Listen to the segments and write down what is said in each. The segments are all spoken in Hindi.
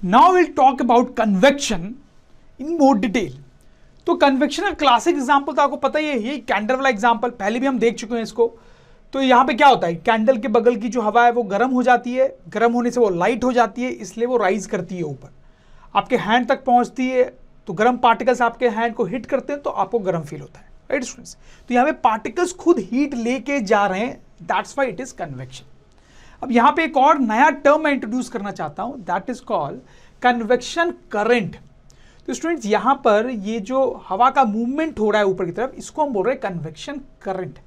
Now we'll talk about convection in more detail. तो कन्वेक्शन का क्लासिक एग्जांपल तो आपको पता ही है, ये कैंडल वाला एग्जांपल पहले भी हम देख चुके हैं इसको। तो यहाँ पे क्या होता है, कैंडल के बगल की जो हवा है वो गर्म हो जाती है, गर्म होने से वो लाइट हो जाती है, इसलिए वो राइज करती है ऊपर, आपके हैंड तक पहुंचती है। तो गर्म पार्टिकल्स आपके हैंड को हिट करते हैं तो आपको गर्म फील होता है, राइट स्टूडेंट्स। तो यहाँ पे पार्टिकल्स खुद हीट लेके जा रहे हैं, that's why it is convection. अब यहाँ पे एक और नया टर्म मैं इंट्रोड्यूस करना चाहता हूं, that is called convection current. तो स्टूडेंट्स यहाँ पर ये जो हवा का मूवमेंट हो रहा है ऊपर की तरफ, इसको हम बोल रहे हैं कन्वेक्शन करंट।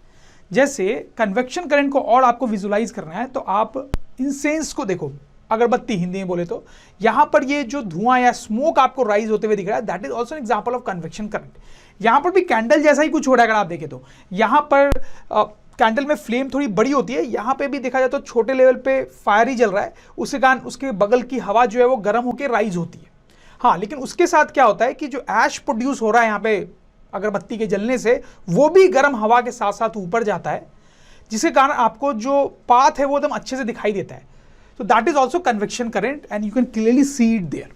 जैसे कन्वेक्शन करंट को और आपको विजुलाइज करना है तो आप इंसेंस को देखो, अगरबत्ती हिंदी में बोले तो, यहाँ पर ये जो धुआं या स्मोक आपको राइज होते हुए दिख रहा है, that is also an example of convection current. यहाँ पर भी कैंडल जैसा ही कुछ हो रहा है, अगर आप देखें तो यहाँ पर कैंडल में फ्लेम थोड़ी बड़ी होती है, यहाँ पे भी देखा जाए तो छोटे लेवल पे फायर ही जल रहा है, उसके कारण उसके बगल की हवा जो है वो गर्म होकर राइज होती है। हाँ, लेकिन उसके साथ क्या होता है कि जो ऐश प्रोड्यूस हो रहा है यहाँ पे अगरबत्ती के जलने से, वो भी गर्म हवा के साथ साथ ऊपर जाता है, जिसके कारण आपको जो पाथ है वो एकदम अच्छे से दिखाई देता है। तो that is also convection current and you can clearly see it there.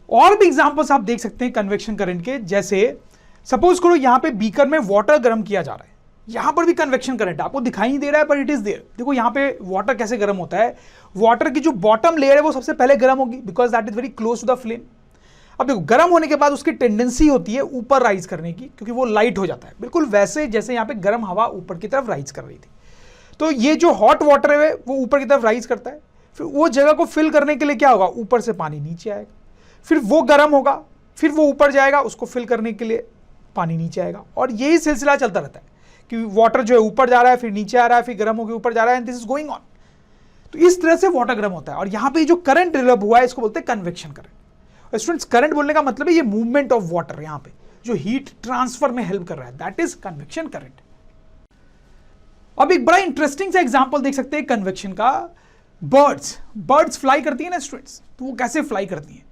और भी एग्जाम्पल्स आप देख सकते हैं कन्वेक्शन करंट के, जैसे सपोज करो यहाँ पे बीकर में वाटर गर्म किया जा रहा है, यहाँ पर भी कन्वेक्शन करंट आपको दिखाई नहीं दे रहा है पर इट इज देयर। देखो यहाँ पे वाटर कैसे गर्म होता है, वाटर की जो बॉटम लेयर है वो सबसे पहले गर्म होगी, because that is very close to the flame. अब देखो गर्म होने के बाद उसकी टेंडेंसी होती है ऊपर राइज करने की, क्योंकि वो लाइट हो जाता है, बिल्कुल वैसे जैसे यहाँ पे गर्म हवा ऊपर की तरफ राइज कर रही थी। तो ये जो हॉट वाटर है वो ऊपर की तरफ राइज करता है, फिर वो जगह को फिल करने के लिए क्या होगा, ऊपर से पानी नीचे आएगा, फिर वो गर्म होगा, फिर वो ऊपर जाएगा, उसको फिल करने के लिए पानी नीचे आएगा, और यही सिलसिला चलता रहता है कि वाटर जो है ऊपर जा रहा है, फिर नीचे आ रहा है, फिर गर्म होकर ऊपर जा रहा है, and this is going on. तो इस तरह से वाटर गर्म होता है, और यहाँ पे जो करंट डेवलप हुआ है इसको बोलते हैं कन्वेक्शन करंट। स्टूडेंट्स, करंट बोलने का मतलब है ये मूवमेंट ऑफ वाटर, यहाँ पे जो हीट ट्रांसफर में हेल्प कर रहा है, दैट इज कन्वेक्शन करंट। अब एक बड़ा इंटरेस्टिंग सा एग्जांपल देख सकते हैं कन्वेक्शन का। बर्ड्स फ्लाई करती है ना स्टूडेंट्स, तो वो कैसे फ्लाई करती हैं?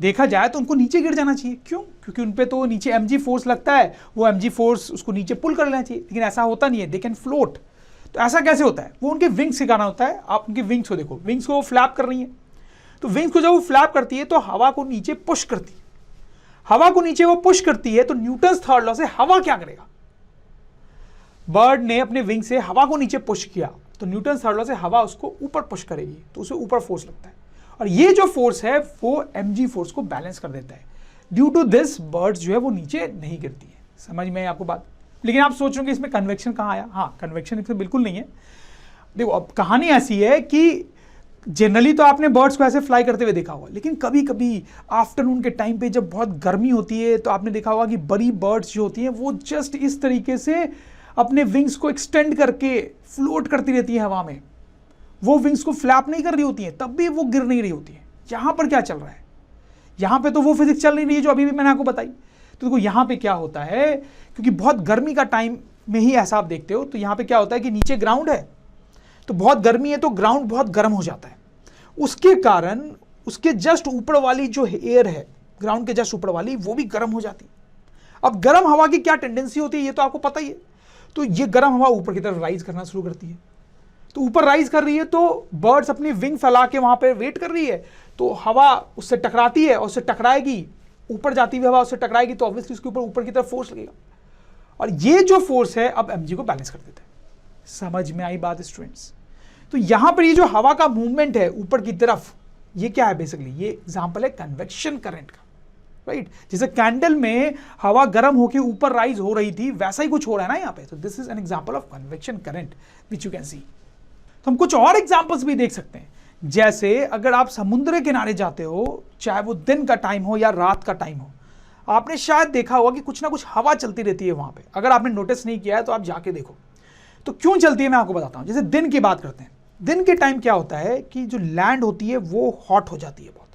देखा जाए तो उनको नीचे गिर जाना चाहिए, क्यों? क्योंकि उन पे तो नीचे mg फोर्स लगता है, वो mg फोर्स उसको नीचे पुल कर लेना चाहिए, लेकिन ऐसा होता नहीं है, दे कैन फ्लोट। तो ऐसा कैसे होता है? वो उनके विंग्स के कारण होता है। आप उनके विंग्स को देखो, विंग्स को वो फ्लैप कर रही है, तो विंग्स को जब वो फ्लैप करती है तो हवा को नीचे पुश करती है। हवा को नीचे वो पुश करती है तो न्यूटन्स थर्ड लॉ से हवा क्या करेगा? बर्ड ने अपने विंग से हवा को नीचे पुश किया तो न्यूटन्स थर्ड लॉ से हवा उसको ऊपर पुश करेगी, तो उसे ऊपर फोर्स लगता है, और ये जो फोर्स है वो mg फोर्स को बैलेंस कर देता है। ड्यू टू दिस बर्ड्स जो है वो नीचे नहीं गिरती है। समझ में आपको बात? लेकिन आप सोच रहे हो कि इसमें कन्वेक्शन कहाँ आया? हाँ, कन्वेक्शन इसमें बिल्कुल नहीं है। देखो, अब कहानी ऐसी है कि जनरली तो आपने बर्ड्स को ऐसे फ्लाई करते हुए देखा होगा, लेकिन कभी कभी आफ्टरनून के टाइम पे जब बहुत गर्मी होती है तो आपने देखा होगा कि बड़ी बर्ड्स जो होती हैं वो जस्ट इस तरीके से अपने विंग्स को एक्सटेंड करके फ्लोट करती रहती है हवा में। वो विंग्स को फ्लैप नहीं कर रही होती है, तब भी वो गिर नहीं रही होती है। यहाँ पर क्या चल रहा है? यहाँ पे तो वो फिजिक्स चल नहीं रही है जो अभी भी मैंने आपको बताई। तो देखो यहाँ पे क्या होता है, क्योंकि बहुत गर्मी का टाइम में ही ऐसा आप देखते हो, तो यहाँ पे क्या होता है कि नीचे ग्राउंड है, तो बहुत गर्मी है तो ग्राउंड बहुत गर्म हो जाता है, उसके कारण उसके जस्ट ऊपर वाली जो एयर है, ग्राउंड के जस्ट ऊपर वाली, वो भी गर्म हो जाती है। अब गर्म हवा की क्या टेंडेंसी होती है ये तो आपको पता ही है। तो ये गर्म हवा ऊपर की तरफ राइज करना शुरू करती है, तो ऊपर राइज कर रही है तो बर्ड्स अपनी विंग फैला के वहां पे वेट कर रही है, तो हवा उससे टकराती है और उससे टकराएगी, ऊपर जाती हुई हवा उससे टकराएगी, तो ऑब्वियसली उसके ऊपर की तरफ फोर्स लगेगा, और ये जो फोर्स है अब mg को बैलेंस कर देता है। समझ में आई बात स्टूडेंट्स? तो यहां पर ये जो हवा का मूवमेंट है ऊपर की तरफ, ये क्या है बेसिकली? ये एग्जाम्पल है कन्वेक्शन करंट का, राइट? जैसे कैंडल में हवा गर्म होकर ऊपर राइज हो रही थी, वैसा ही कुछ हो रहा है ना यहाँ पे। तो this is an example of convection current which you can see. तो हम कुछ और एग्जाम्पल्स भी देख सकते हैं, जैसे अगर आप समुद्र के किनारे जाते हो, चाहे वो दिन का टाइम हो या रात का टाइम हो, आपने शायद देखा होगा कि कुछ ना कुछ हवा चलती रहती है वहां पे। अगर आपने नोटिस नहीं किया है तो आप जाके देखो। तो क्यों चलती है मैं आपको बताता हूं। जैसे दिन की बात करते हैं, दिन के टाइम क्या होता है कि जो लैंड होती है वो हॉट हो जाती है, बहुत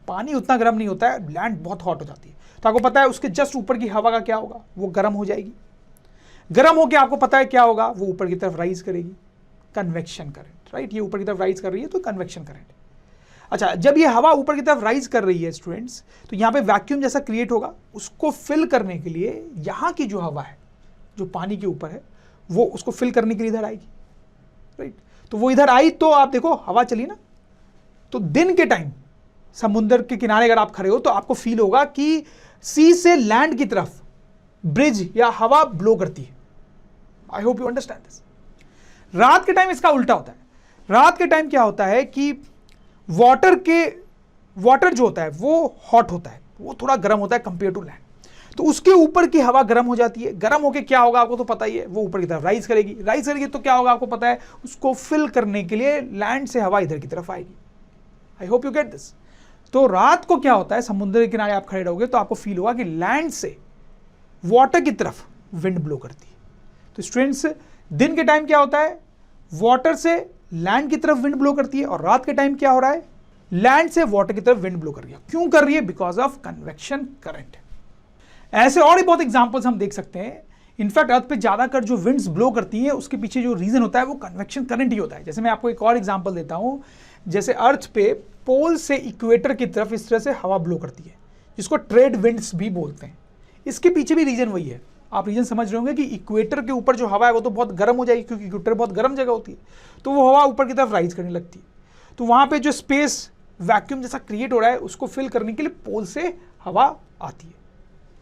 पानी उतना गर्म नहीं होता है, लैंड बहुत हॉट हो जाती है। तो आपको पता है उसके जस्ट ऊपर की हवा का क्या होगा, वो गर्म हो जाएगी। गर्म होकर आपको पता है क्या होगा, वो ऊपर की तरफ राइज करेगी, कन्वेक्शन करंट, राइट? ये ऊपर की तरफ राइज कर रही है तो कन्वेक्शन करंट। अच्छा, जब ये हवा ऊपर की तरफ राइज कर रही है स्टूडेंट्स, तो यहाँ पे वैक्यूम जैसा क्रिएट होगा, उसको फिल करने के लिए यहाँ की जो हवा है जो पानी के ऊपर है, वो उसको फिल करने के लिए इधर आएगी, राइट? तो वो इधर आई तो आप देखो हवा चली ना। तो दिन के टाइम समुद्र के किनारे अगर आप खड़े हो तो आपको फील होगा कि सी से लैंड की तरफ ब्रिज या हवा ब्लो करती है। I hope you understand this. रात के टाइम इसका उल्टा होता है। रात के टाइम क्या होता है कि वाटर जो होता है वो हॉट होता है, वो थोड़ा गर्म होता है कंपेयर टू लैंड। तो उसके ऊपर की हवा गर्म हो जाती है। गर्म होके क्या होगा आपको तो पता ही है, वो ऊपर की तरफ राइज करेगी तो क्या होगा आपको पता है, उसको फिल करने के लिए लैंड से हवा इधर की तरफ आएगी। I hope you get this. तो रात को क्या होता है, समुद्र के किनारे आप खड़े रहोगे तो आपको फील होगा कि लैंड से वाटर की तरफ विंड ब्लो करती है। तो स्टूडेंट्स, दिन के टाइम क्या होता है, वाटर से लैंड की तरफ विंड ब्लो करती है, और रात के टाइम क्या हो रहा है, लैंड से वाटर की तरफ विंड ब्लो कर रही है। क्यों कर रही है? Because of convection current. ऐसे और भी बहुत एग्जांपल्स हम देख सकते हैं। इनफैक्ट अर्थ पे ज्यादातर जो विंड्स ब्लो करती हैं उसके पीछे जो रीजन होता है वो कन्वेक्शन करंट ही होता है। जैसे मैं आपको एक और एग्जांपल देता हूं, जैसे अर्थ पे पोल से इक्वेटर की तरफ इस तरह से हवा ब्लो करती है, जिसको ट्रेड विंड्स भी बोलते हैं। इसके पीछे भी रीजन वही है। आप रीजन समझ रहे होंगे कि इक्वेटर के ऊपर जो हवा है वो तो बहुत गर्म हो जाएगी, क्योंकि इक्वेटर बहुत गर्म जगह होती है, तो वो हवा ऊपर की तरफ राइज करने लगती है। तो वहां पे जो स्पेस वैक्यूम जैसा क्रिएट हो रहा है उसको फिल करने के लिए पोल से हवा आती है।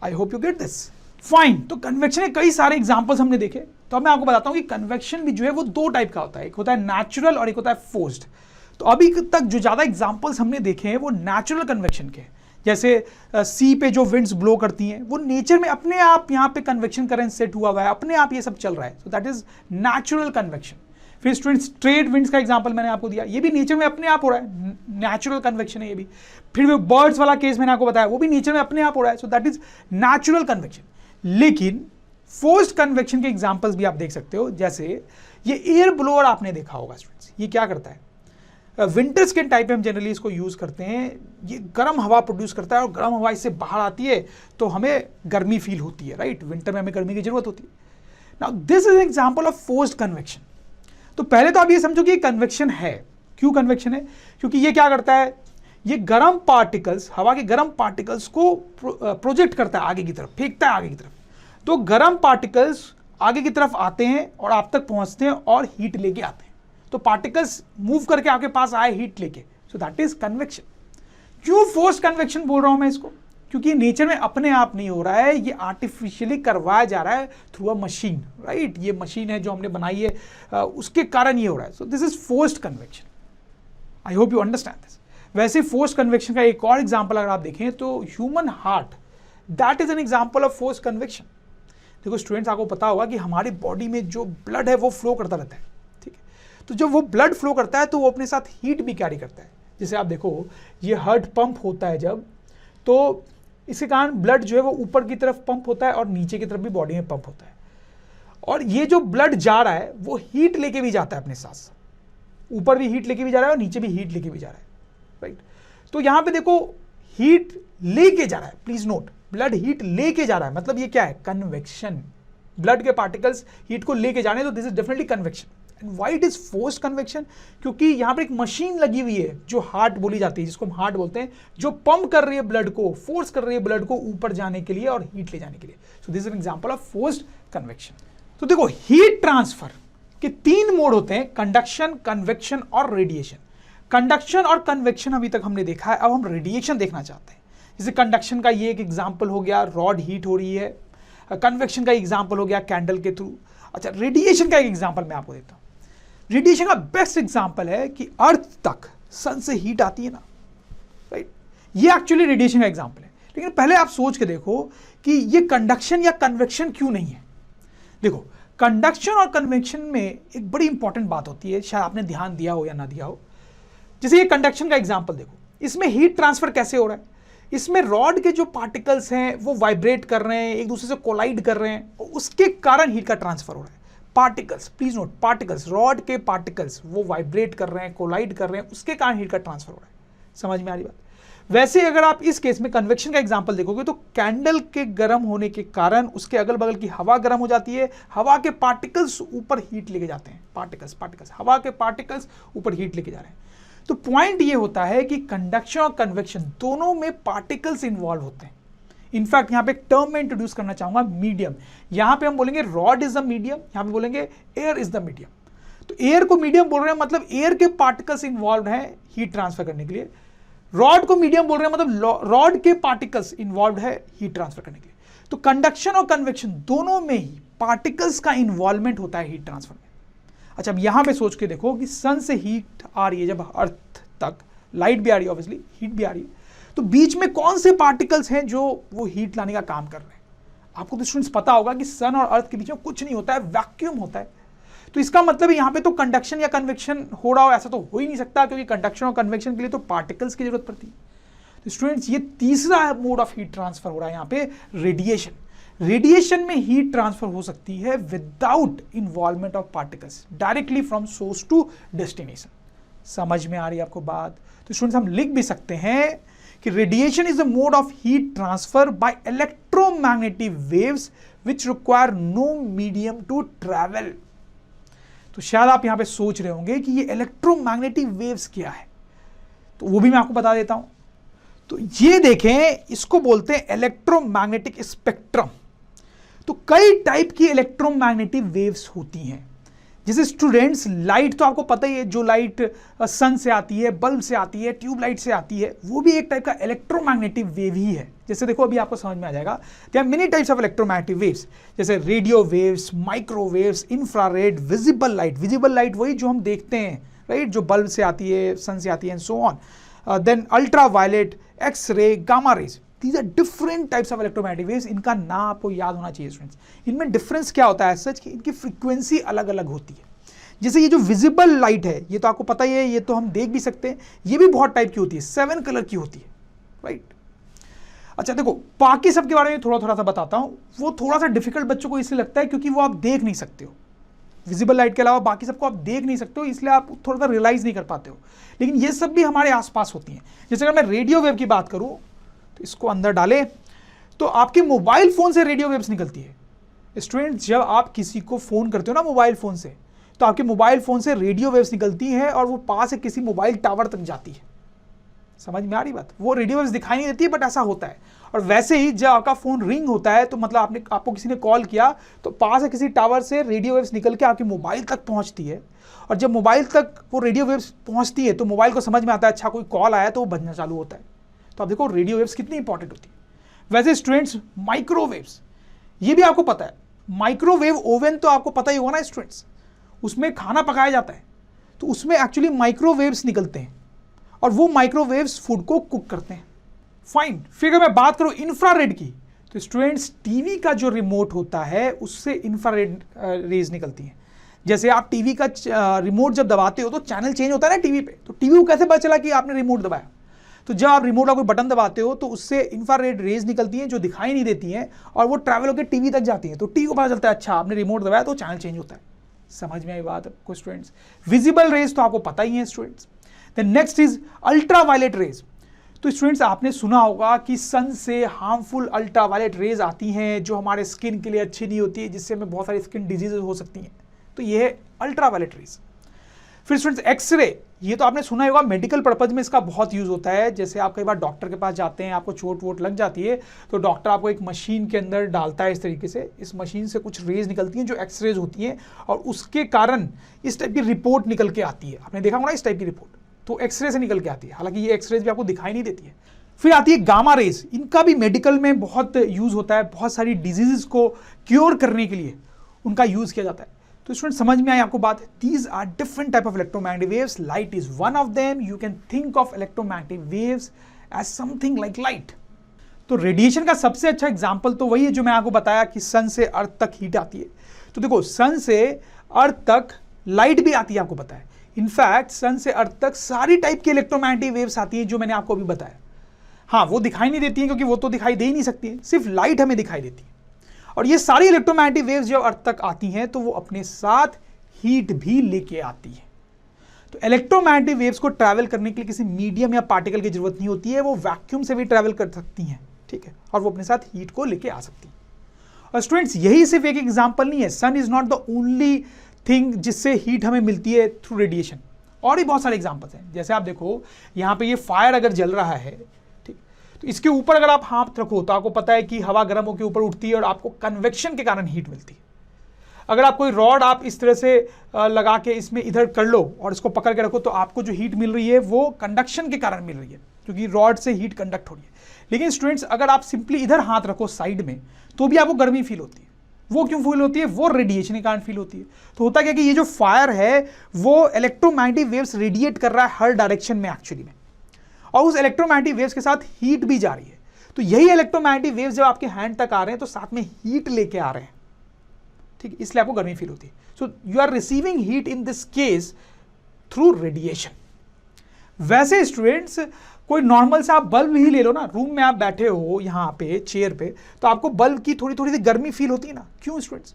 I hope you get this. Fine. तो कन्वेक्शन के कई सारे एग्जांपल्स हमने देखे। तो अब मैं आपको बताता हूं कि कन्वेक्शन भी जो है वो दो टाइप का होता है, एक होता है नेचुरल और एक होता है फोर्स्ड। तो अभी तक जो ज्यादा एग्जांपल्स हमने देखे हैं वो नेचुरल कन्वेक्शन के हैं। जैसे सी पे जो विंड्स ब्लो करती हैं वो नेचर में अपने आप यहाँ पे कन्वेक्शन करंट सेट हुआ हुआ है, अपने आप ये सब चल रहा है। So that is natural convection. फिर स्टूडेंट्स, ट्रेड विंड्स का एग्जांपल मैंने आपको दिया, ये भी नेचर में अपने आप हो रहा है, नेचुरल कन्वेक्शन है ये भी। फिर वो बर्ड्स वाला केस मैंने आपको बताया, वो भी नेचर में अपने आप हो रहा है। So that is natural convection. लेकिन फोर्स्ड कन्वेक्शन के एग्जांपल्स भी आप देख सकते हो। जैसे ये एयर ब्लोअर आपने देखा होगा स्टूडेंट्स, ये क्या करता है, विंटर्स के टाइप में हम जनरली इसको यूज करते हैं। ये गर्म हवा प्रोड्यूस करता है और गर्म हवा इससे बाहर आती है तो हमें गर्मी फील होती है, राइट। विंटर में हमें गर्मी की जरूरत होती है। Now this is example of forced convection. तो पहले तो आप ये समझो कि कन्वेक्शन है। क्यों कन्वेक्शन है? क्योंकि ये क्या करता है, ये गर्म पार्टिकल्स, हवा के गर्म पार्टिकल्स को प्रोजेक्ट करता है आगे की तरफ, फेंकता है आगे की तरफ। तो गर्म पार्टिकल्स आगे की तरफ आते हैं और आप तक पहुंचते हैं और हीट लेके आते हैं। तो पार्टिकल्स मूव करके आपके पास आए हीट लेके। So that is convection. क्यों फोर्स्ड कन्वेक्शन बोल रहा हूं मैं इसको? क्योंकि नेचर में अपने आप नहीं हो रहा है, ये आर्टिफिशियली करवाया जा रहा है थ्रू अ मशीन, राइट। ये मशीन है जो हमने बनाई है, उसके कारण ये हो रहा है। So this is forced convection. I hope you understand this. वैसे फोर्स्ड कन्वेक्शन का एक और एग्जांपल अगर आप देखें तो human heart, that is an example of forced convection. देखो स्टूडेंट्स, आपको पता होगा कि हमारी बॉडी में जो ब्लड है वो फ्लो करता रहता है, ठीक है। तो जब वो ब्लड फ्लो करता है तो वो अपने साथ हीट भी कैरी करता है। जैसे आप देखो, ये हार्ट पंप होता है जब, तो इसके कारण ब्लड जो है वो ऊपर की तरफ पंप होता है और नीचे की तरफ भी बॉडी में पंप होता है। और ये जो ब्लड जा रहा है वो हीट लेके भी जाता है अपने साथ, ऊपर भी हीट लेके भी जा रहा है और नीचे भी हीट लेके भी जा रहा है, राइट। तो यहां पे देखो, हीट लेके जा रहा है, प्लीज नोट, ब्लड हीट लेके जा रहा है, मतलब ये क्या है, कन्वेक्शन। ब्लड के पार्टिकल्स हीट को लेके जाने, तो this is definitely convection. And why it is forced convection? क्योंकि यहां पर एक मशीन लगी हुई है जो हार्ट बोली जाती है, जिसको हम हार्ट बोलते हैं, जो पंप कर रही है ब्लड को, फोर्स कर रही है ब्लड को ऊपर जाने के लिए और हीट ले जाने के लिए। So this is an example of forced convection. तो देखो, हीट ट्रांसफर के 3 मोड होते हैं, कंडक्शन, कन्वेक्शन और रेडिएशन। कंडक्शन और कन्वेक्शन अभी तक हमने देखा है, अब हम रेडिएशन देखना चाहते हैं। जैसे कंडक्शन का ये एक एग्जांपल हो गया, रॉड हीट हो रही है। कन्वेक्शन का एग्जांपल हो गया कैंडल के थ्रू। अच्छा, रेडिएशन का एक एग्जांपल मैं आपको देता हूं। रेडिएशन का बेस्ट एग्जांपल है कि अर्थ तक सन से हीट आती है ना, राइट। ये एक्चुअली रेडिएशन का एग्जांपल है। लेकिन पहले आप सोच के देखो कि ये कंडक्शन या कन्वेक्शन क्यों नहीं है। देखो, कंडक्शन और कन्वेक्शन में एक बड़ी इंपॉर्टेंट बात होती है, शायद आपने ध्यान दिया हो या ना दिया हो। जैसे ये कंडक्शन का एग्जांपल देखो, इसमें हीट ट्रांसफर कैसे हो रहा है। इसमें रॉड के जो पार्टिकल्स हैं वो वाइब्रेट कर रहे हैं, एक दूसरे से कोलाइड कर रहे हैं, और उसके कारण हीट का ट्रांसफर हो रहा है। Particles, please note, particles, rod के पार्टिकल्स वो वाइब्रेट कर रहे हैं, कोलाइड कर रहे हैं, उसके कारण हीट का ट्रांसफर हो रहा है। समझ में आ रही बात? वैसे अगर आप इस केस में कन्वेक्शन का एग्जांपल देखोगे तो कैंडल के गर्म होने के कारण उसके अगल बगल की हवा गर्म हो जाती है, हवा के पार्टिकल्स ऊपर हीट लेके जाते हैं। पार्टिकल्स, हवा के पार्टिकल्स ऊपर हीट लेके जा रहे हैं। तो पॉइंट ये होता है कि कंडक्शन और कन्वेक्शन दोनों में पार्टिकल्स इन्वॉल्व होते हैं। इनफैक्ट यहां पे एक टर्म में इंट्रोड्यूस करना चाहूंगा, मीडियम। यहां पे हम बोलेंगे रॉड इज द मीडियम, यहां पे बोलेंगे एयर इज द मीडियम। तो एयर को मीडियम बोल रहे हैं, मतलब एयर के पार्टिकल्स इन्वॉल्व हैं हीट ट्रांसफर करने के लिए। रॉड को मीडियम बोल रहे हैं, मतलब रॉड के पार्टिकल्स इन्वॉल्व है हीट ट्रांसफर करने के लिए। तो कंडक्शन और कन्वेक्शन दोनों में ही पार्टिकल्स का इन्वॉल्वमेंट होता है हीट ट्रांसफर में। अच्छा, अब यहां पे सोच के देखो कि सन से हीट आ रही है जब अर्थ तक, लाइट भी आ रही है ऑब्वियसली, हीट भी आ रही है, तो बीच में कौन से पार्टिकल्स हैं जो वो हीट लाने का काम कर रहे हैं? आपको तो स्टूडेंट्स पता होगा कि सन और अर्थ के बीच में कुछ नहीं होता है, वैक्यूम होता है। तो इसका मतलब यहां पे तो कंडक्शन या कन्वेक्शन हो रहा हो ऐसा तो हो ही नहीं सकता, क्योंकि कंडक्शन और कन्वेक्शन के लिए तो पार्टिकल्स की जरूरत पड़ती है। तो स्टूडेंट्स ये तीसरा मोड ऑफ हीट ट्रांसफर हो रहा है यहां पे, रेडिएशन। रेडिएशन में हीट ट्रांसफर हो सकती है without involvement of particles, directly from source to destination. समझ में आ रही है आपको बात? तो स्टूडेंट्स हम लिख भी सकते हैं कि radiation is the mode of heat transfer by electromagnetic waves which require no medium to travel. तो शायद आप यहां पे सोच रहे होंगे कि ये इलेक्ट्रोमैग्नेटिक वेव्स क्या है, तो वो भी मैं आपको बता देता हूं। तो ये देखें, इसको बोलते हैं इलेक्ट्रोमैग्नेटिक स्पेक्ट्रम। तो कई टाइप की इलेक्ट्रोमैग्नेटिक वेव्स होती हैं। जैसे स्टूडेंट्स, लाइट तो आपको पता ही है, जो लाइट सन से आती है, बल्ब से आती है, ट्यूबलाइट से आती है, वो भी एक टाइप का इलेक्ट्रोमैग्नेटिक वेव ही है। जैसे देखो अभी आपको समझ में आ जाएगा, there are many types of electromagnetic waves, जैसे radio waves, microwaves, infrared, visible light. Visible light वही जो हम देखते हैं, राइट, जो बल्ब से आती है, सन से आती है, and so on. Then ultra violet, X ray, gamma rays, these are different types of electromagnetic waves। इनका नाम आपको याद होना चाहिए स्टूडेंट्स। इनमें डिफरेंस क्या होता है सच कि इनकी फ्रीक्वेंसी अलग अलग होती है। जैसे ये जो विजिबल लाइट है, ये तो आपको पता ही है, ये तो हम देख भी सकते हैं, ये भी बहुत टाइप की होती है, 7 कलर की होती है, राइट। अच्छा देखो, बाकी सब के बारे में थोड़ा सा बताता हूँ। वो थोड़ा सा डिफिकल्ट बच्चों को इसलिए लगता है क्योंकि वो आप देख नहीं सकते हो। विजिबल लाइट के अलावा बाकी सबको आप देख नहीं सकते हो, इसलिए आप थोड़ा सा रियलाइज नहीं कर पाते हो। लेकिन ये सब भी हमारे आसपास होती हैं। जैसे अगर मैं रेडियो वेव की बात करूँ, तो इसको अंदर डालें, तो आपके मोबाइल फोन से रेडियो वेव्स निकलती है। स्टूडेंट्स, जब आप किसी को फोन करते हो ना मोबाइल फोन से, तो आपके मोबाइल फोन से रेडियो वेव्स निकलती हैं और वो पास से किसी मोबाइल टावर तक जाती है। समझ में आ रही बात? वो रेडियो वेव्स दिखाई नहीं देती है, बट ऐसा होता है। और वैसे ही जब आपका फोन रिंग होता है, तो मतलब आपको किसी ने कॉल किया, तो पास से किसी टावर से रेडियो वेव्स निकल के आपके मोबाइल तक पहुंचती है। और जब मोबाइल तक वो रेडियो वेव्स पहुंचती है, तो मोबाइल को समझ में आता है अच्छा कोई कॉल आया, तो वो बजना चालू होता है। तो आप देखो रेडियो वेव्स कितनी इंपॉर्टेंट होती है। वैसे स्टूडेंट्स, माइक्रोवेव्स, ये भी आपको पता है। माइक्रोवेव ओवन तो आपको पता ही होगा ना स्टूडेंट्स, उसमें खाना पकाया जाता है, तो उसमें एक्चुअली माइक्रोवेव्स निकलते हैं और वो माइक्रोवेव्स फूड को कुक करते हैं। फाइन। फिर अगर मैं बात करूं इंफ्रारेड की, तो स्टूडेंट्स, टीवी का जो रिमोट होता है उससे इंफ्रारेड रेज निकलती हैं। जैसे आप टीवी का रिमोट जब दबाते हो तो चैनल चेंज होता है ना टीवी पे, तो टीवी को कैसे पता चला कि आपने रिमोट दबाया? तो जब आप रिमोट का कोई बटन दबाते हो तो उससे इंफ्रारेड रेज निकलती हैं जो दिखाई नहीं देती हैं, और वो ट्रैवल होकर टीवी तक जाती हैं। तो टीवी को पता चलता है अच्छा आपने रिमोट दबाया तो चैनल चेंज होता है। समझ में आई बात आपको स्टूडेंट्स? विजिबल रेज तो आपको पता ही है students. Then next is ultra violet rays. तो स्टूडेंट्स, आपने सुना होगा कि सन से हार्मफुल अल्ट्रा वायलेट रेज आती हैं जो हमारे स्किन के लिए अच्छी नहीं होती है, जिससे हमें बहुत सारी स्किन डिजीजेज हो सकती हैं। तो ये है अल्ट्रा वायलेट रेज। फिर स्टूडेंट्स, एक्सरे, ये तो आपने सुना होगा, मेडिकल पर्पज में इसका बहुत यूज होता है। जैसे आप कई बार डॉक्टर के पास जाते हैं, आपको चोट वोट लग जाती है, तो डॉक्टर आपको एक मशीन के अंदर डालता है इस तरीके से, इस मशीन से कुछ रेज निकलती हैं जो एक्सरेज होती हैं, और उसके कारण इस टाइप की रिपोर्ट निकल के आती है। आपने देखा होगा इस टाइप की रिपोर्ट, तो एक्सरे से निकल के आती है। हालांकि ये एक्सरेज भी आपको दिखाई नहीं देती है। फिर आती है गामा रेज। इनका भी मेडिकल में बहुत यूज होता है, बहुत सारी डिजीजेस को क्योर करने के लिए उनका यूज किया जाता है। तो स्टूडेंट, समझ में आई आपको बात? These are different type of electromagnetic waves. Light is one of them. You can think of electromagnetic waves as something like light. तो रेडिएशन का सबसे अच्छा एग्जांपल तो वही है जो मैं आपको बताया कि सन से अर्थ तक हीट आती है। तो देखो, सन से अर्थ तक लाइट भी आती है, आपको पता है। इनफैक्ट सन से अर्थ तक सारी टाइप की इलेक्ट्रोमैग्नेटिक वेव्स आती हैं जो मैंने आपको अभी बताया। हाँ, वो दिखाई नहीं देती हैं क्योंकि वो तो दिखाई दे ही नहीं सकती है, सिर्फ लाइट हमें दिखाई देती है। और ये सारी इलेक्ट्रोमैग्नेटिक वेव्स जब अर्थ तक आती हैं तो वो अपने साथ हीट भी लेके आती है। तो इलेक्ट्रोमैग्नेटिक वेव्स को ट्रैवल करने के लिए किसी मीडियम या पार्टिकल की जरूरत नहीं होती है, वो वैक्यूम से भी ट्रैवल कर सकती हैं, ठीक है, और वो अपने साथ हीट को लेके आ सकती है। और स्टूडेंट्स, यही सिर्फ एक एग्जाम्पल नहीं है। Sun is not the only thing जिससे हीट हमें मिलती है थ्रू रेडिएशन। और भी बहुत सारे एग्जाम्पल्स हैं। जैसे आप देखो, यहाँ पे ये फायर अगर जल रहा है, तो इसके ऊपर अगर आप हाथ रखो तो आपको पता है कि हवा गर्म होकर ऊपर उठती है और आपको कन्वेक्शन के कारण हीट मिलती है। अगर आप कोई रॉड आप इस तरह से लगा के इसमें इधर कर लो और इसको पकड़ के रखो, तो आपको जो हीट मिल रही है वो कंडक्शन के कारण मिल रही है। क्योंकि रॉड से हीट कंडक्ट हो रही है। लेकिन स्टूडेंट्स अगर आप सिंपली इधर हाथ रखो साइड में तो भी आपको गर्मी फील होती है। वो क्यों फील होती है? वो रेडिएशन के कारण फील होती है। तो होता क्या कि ये जो फायर है वो इलेक्ट्रोमैग्नेटिक वेव्स रेडिएट कर रहा है हर डायरेक्शन में एक्चुअली में, और उस इलेक्ट्रोमैग्नेटिक वेव्स के साथ हीट भी जा रही है। तो यही इलेक्ट्रोमैग्नेटिक वेव्स जब आपके हैंड तक आ रहे हैं तो साथ में हीट लेके आ रहे हैं, ठीक है, इसलिए आपको गर्मी फील होती है। So you are receiving heat in this case through radiation. वैसे स्टूडेंट्स कोई नॉर्मल सा आप बल्ब ही ले लो ना, रूम में आप बैठे हो यहाँ पे चेयर पे, तो आपको बल्ब की थोड़ी थोड़ी सी गर्मी फील होती है ना, क्यों स्टूडेंट्स?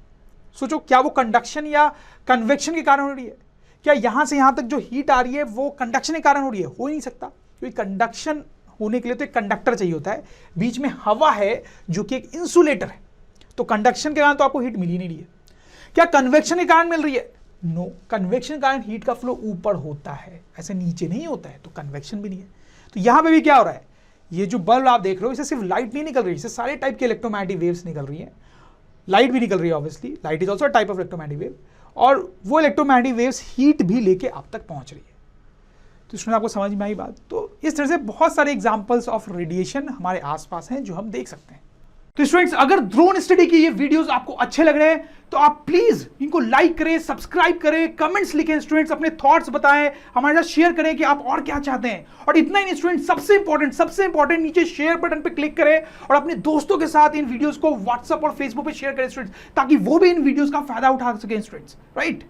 सोचो, क्या वो कंडक्शन या कन्वेक्शन के कारण हो रही है? क्या यहां से यहां तक जो हीट आ रही है वो कंडक्शन के कारण हो रही है? हो ही नहीं सकता, क्योंकि कंडक्शन होने के लिए तो एक कंडक्टर चाहिए होता है, बीच में हवा है जो कि एक इंसुलेटर है। तो कंडक्शन के कारण तो आपको हीट मिल ही नहीं रही है। क्या कन्वेक्शन के कारण मिल रही है? नो, कन्वेक्शन के कारण हीट का फ्लो ऊपर होता है, ऐसे नीचे नहीं होता है, तो कन्वेक्शन भी नहीं है। तो यहां पे भी क्या हो रहा है, ये जो बल्ब आप देख रहे हो इससे सिर्फ लाइट नहीं निकल रही, इससे सारे टाइप के इलेक्ट्रोमैग्नेटिक वेव्स निकल रही है। लाइट भी निकल रही है, obviously light is also type of electromagnetic wave, और वो इलेक्ट्रोमैग्नेटिक वेव्स हीट भी लेके आप तक पहुंच रही है। तो स्टूडेंट आपको समझ में आई बात? तो इस तरह से बहुत सारे एग्जांपल्स ऑफ रेडिएशन हमारे आसपास हैं जो हम देख सकते हैं। तो स्टूडेंट्स अगर ड्रोन स्टडी के ये वीडियोस आपको अच्छे लग रहे हैं तो आप प्लीज इनको लाइक करें, सब्सक्राइब करें, कमेंट्स लिखें स्टूडेंट्स, अपने थॉट्स बताएं, हमारे साथ शेयर करें कि आप और क्या चाहते हैं। और इतना ही नहीं स्टूडेंट्स, सबसे इंपॉर्टेंट नीचे शेयर बटन पे क्लिक करें और अपने दोस्तों के साथ इन वीडियोस को व्हाट्सएप और फेसबुक पे शेयर करें स्टूडेंट्स, ताकि वो भी इन वीडियोस का फायदा उठा सकें स्टूडेंट्स, राइट?